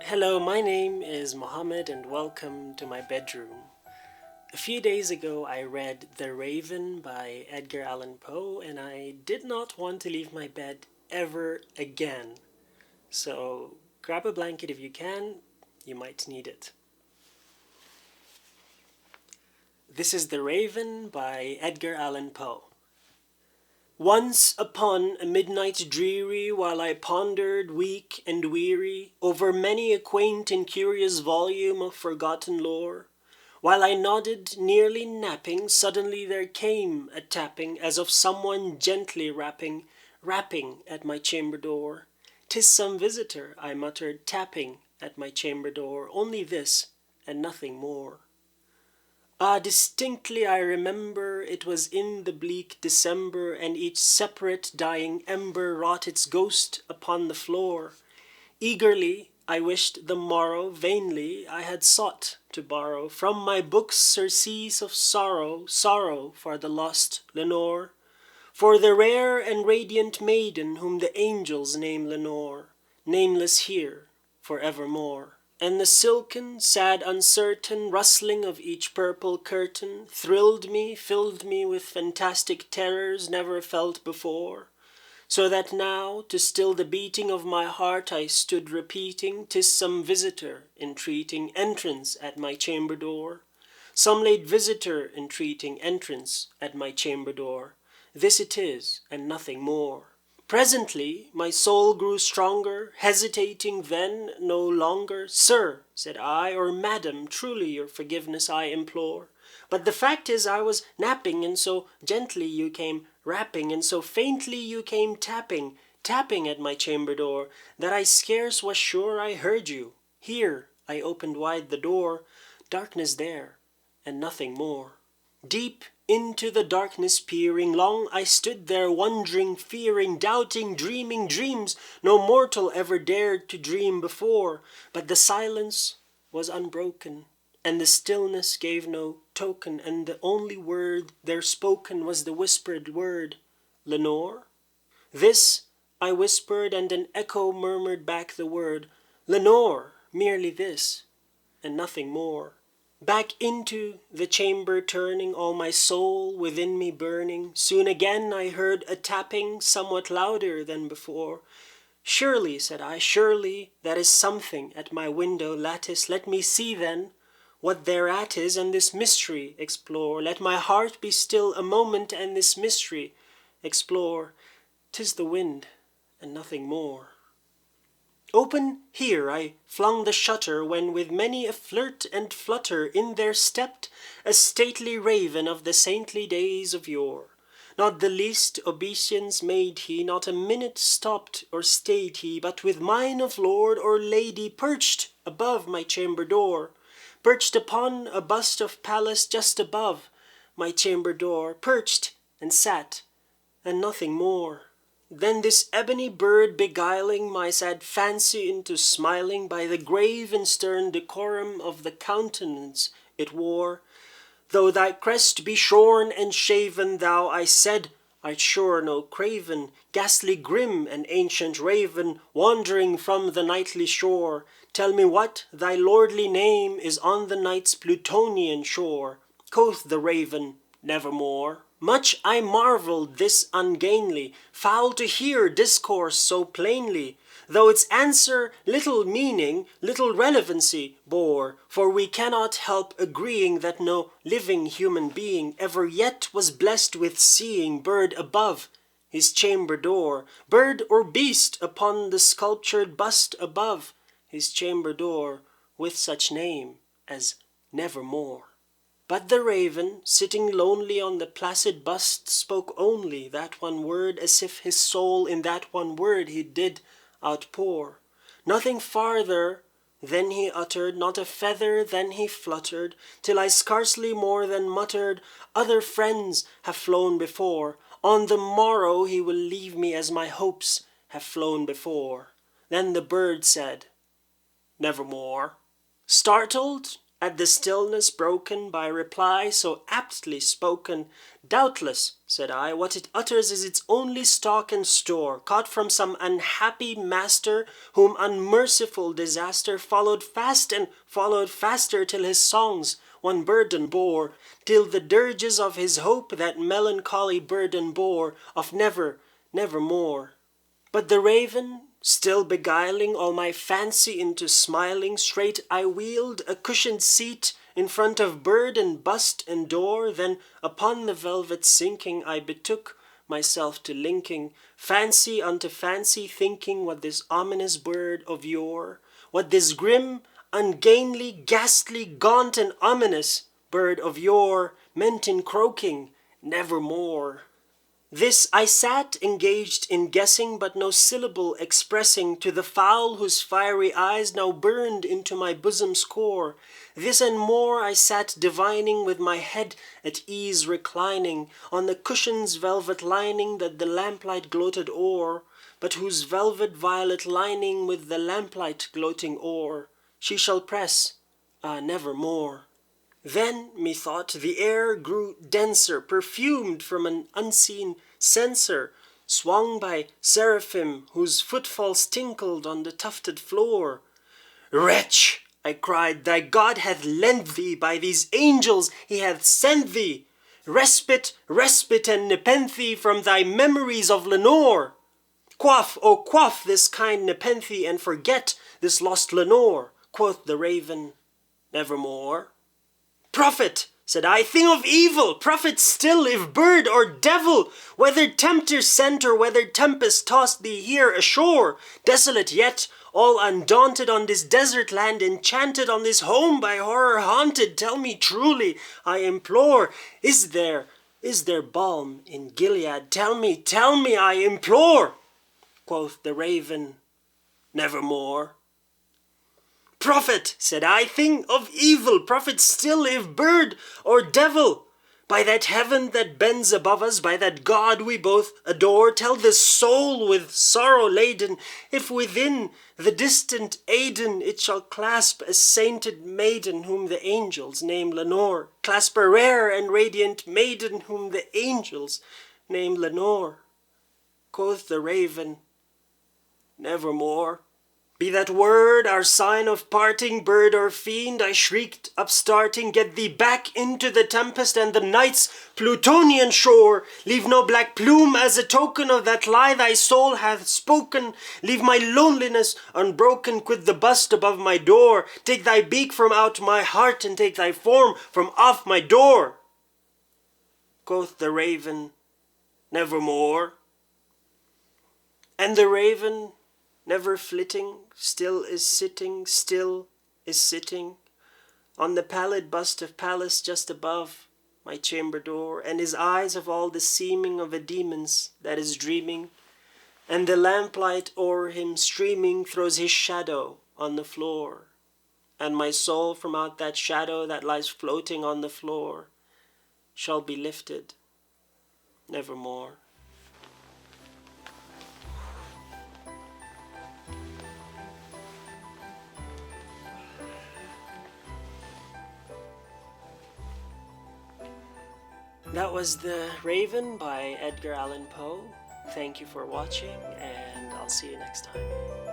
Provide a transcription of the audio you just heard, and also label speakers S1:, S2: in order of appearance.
S1: Hello, my name is Mohammed and welcome to my bedroom. A few days ago I read The Raven by Edgar Allan Poe and I did not want to leave my bed ever again. So grab a blanket if you can, you might need it. This is The Raven by Edgar Allan Poe. Once upon a midnight dreary, while I pondered, weak and weary, over many a quaint and curious volume of forgotten lore, while I nodded, nearly napping, suddenly there came a tapping, as of someone gently rapping at my chamber door. "'Tis some visitor," I muttered, tapping at my chamber door, "only this, and nothing more." Ah, distinctly I remember it was in the bleak December, and each separate dying ember wrought its ghost upon the floor. Eagerly I wished the morrow, vainly I had sought to borrow from my books surcease of sorrow, sorrow for the lost Lenore, for the rare and radiant maiden whom the angels name Lenore, nameless here for evermore. And the silken, sad, uncertain rustling of each purple curtain thrilled me, filled me with fantastic terrors never felt before, so that now, to still the beating of my heart, I stood repeating, "'Tis some visitor entreating entrance at my chamber door, some late visitor entreating entrance at my chamber door. This it is, and nothing more." Presently my soul grew stronger, hesitating then no longer. "Sir," said I, "or Madam, truly your forgiveness I implore. But the fact is I was napping, and so gently you came rapping, and so faintly you came tapping at my chamber door, that I scarce was sure I heard you. Here I opened wide the door, darkness there, and nothing more." Deep into the darkness peering, long I stood there wondering, fearing, doubting, dreaming dreams no mortal ever dared to dream before. But the silence was unbroken, and the stillness gave no token, and the only word there spoken was the whispered word, "Lenore?" This I whispered, and an echo murmured back the word, "Lenore, merely this, and nothing more." Back into the chamber turning, all my soul within me burning, soon again I heard a tapping somewhat louder than before. "Surely," said I, "surely that is something at my window lattice. Let me see then what thereat is, and this mystery explore. Let my heart be still a moment, and this mystery explore. 'Tis the wind, and nothing more." "Open here," I flung the shutter, when with many a flirt and flutter in there stepped a stately raven of the saintly days of yore. Not the least obeisance made he, not a minute stopped or stayed he, but with mine of lord or lady perched above my chamber door, perched upon a bust of Pallas just above my chamber door, perched and sat, and nothing more. Then this ebony bird, beguiling my sad fancy into smiling by the grave and stern decorum of the countenance it wore, "Though thy crest be shorn and shaven, thou," I said, "art sure no craven, ghastly grim and ancient raven, wandering from the nightly shore. Tell me what thy lordly name is on the night's Plutonian shore." Quoth the raven, "Nevermore." Much I marvelled this ungainly fowl to hear discourse so plainly, though its answer little meaning, little relevancy bore, for we cannot help agreeing that no living human being ever yet was blessed with seeing bird above his chamber door, bird or beast upon the sculptured bust above his chamber door, with such name as Nevermore. But the raven, sitting lonely on the placid bust, spoke only that one word, as if his soul in that one word he did outpour. Nothing farther then he uttered, not a feather then he fluttered, till I scarcely more than muttered, "Other friends have flown before. On the morrow he will leave me as my hopes have flown before." Then the bird said, "Nevermore." Startled, At the stillness broken by reply so aptly spoken, "Doubtless," said I, "what it utters is its only stock and store, caught from some unhappy master, whom unmerciful disaster followed fast and followed faster, till his songs one burden bore, till the dirges of his hope that melancholy burden bore, of never, nevermore." But the raven, still beguiling all my fancy into smiling, straight I wheeled a cushioned seat in front of bird and bust and door, then upon the velvet sinking I betook myself to linking fancy unto fancy, thinking what this ominous bird of yore, what this grim, ungainly, ghastly, gaunt and ominous bird of yore meant in croaking nevermore. This I sat engaged in guessing, but no syllable expressing to the fowl whose fiery eyes now burned into my bosom's core. This and more I sat divining, with my head at ease reclining on the cushion's velvet lining that the lamplight gloated o'er, but whose velvet violet lining with the lamplight gloating o'er she shall press, nevermore. Then, methought, the air grew denser, perfumed from an unseen censer, swung by seraphim whose footfalls tinkled on the tufted floor. "Wretch," I cried, "thy God hath lent thee, by these angels he hath sent thee, respite, respite and nepenthe from thy memories of Lenore. Quaff, oh quaff this kind nepenthe, and forget this lost Lenore." Quoth the raven, "Nevermore." "Prophet," said I, "thing of evil, prophet still, if bird or devil, whether tempter sent or whether tempest tossed thee here ashore, desolate yet, all undaunted on this desert land, enchanted on this home by horror haunted, tell me truly, I implore, is there balm in Gilead? Tell me, I implore." Quoth the raven, "Nevermore." "Prophet," said I, "thing of evil, prophet still, if bird or devil, by that heaven that bends above us, by that God we both adore, tell this soul with sorrow laden, if within the distant Aidenn it shall clasp a sainted maiden whom the angels name Lenore, clasp a rare and radiant maiden whom the angels name Lenore." Quoth the raven, "Nevermore." "Be that word our sign of parting, bird or fiend," I shrieked, upstarting, "get thee back into the tempest and the night's Plutonian shore. Leave no black plume as a token of that lie thy soul hath spoken. Leave my loneliness unbroken, quit the bust above my door. Take thy beak from out my heart, and take thy form from off my door." Quoth the raven, "Nevermore." And the raven, never flitting, still is sitting on the pallid bust of Pallas just above my chamber door, and his eyes have all the seeming of a demon's that is dreaming, and the lamplight o'er him streaming throws his shadow on the floor, and my soul from out that shadow that lies floating on the floor shall be lifted nevermore. That was The Raven by Edgar Allan Poe. Thank you for watching, and I'll see you next time.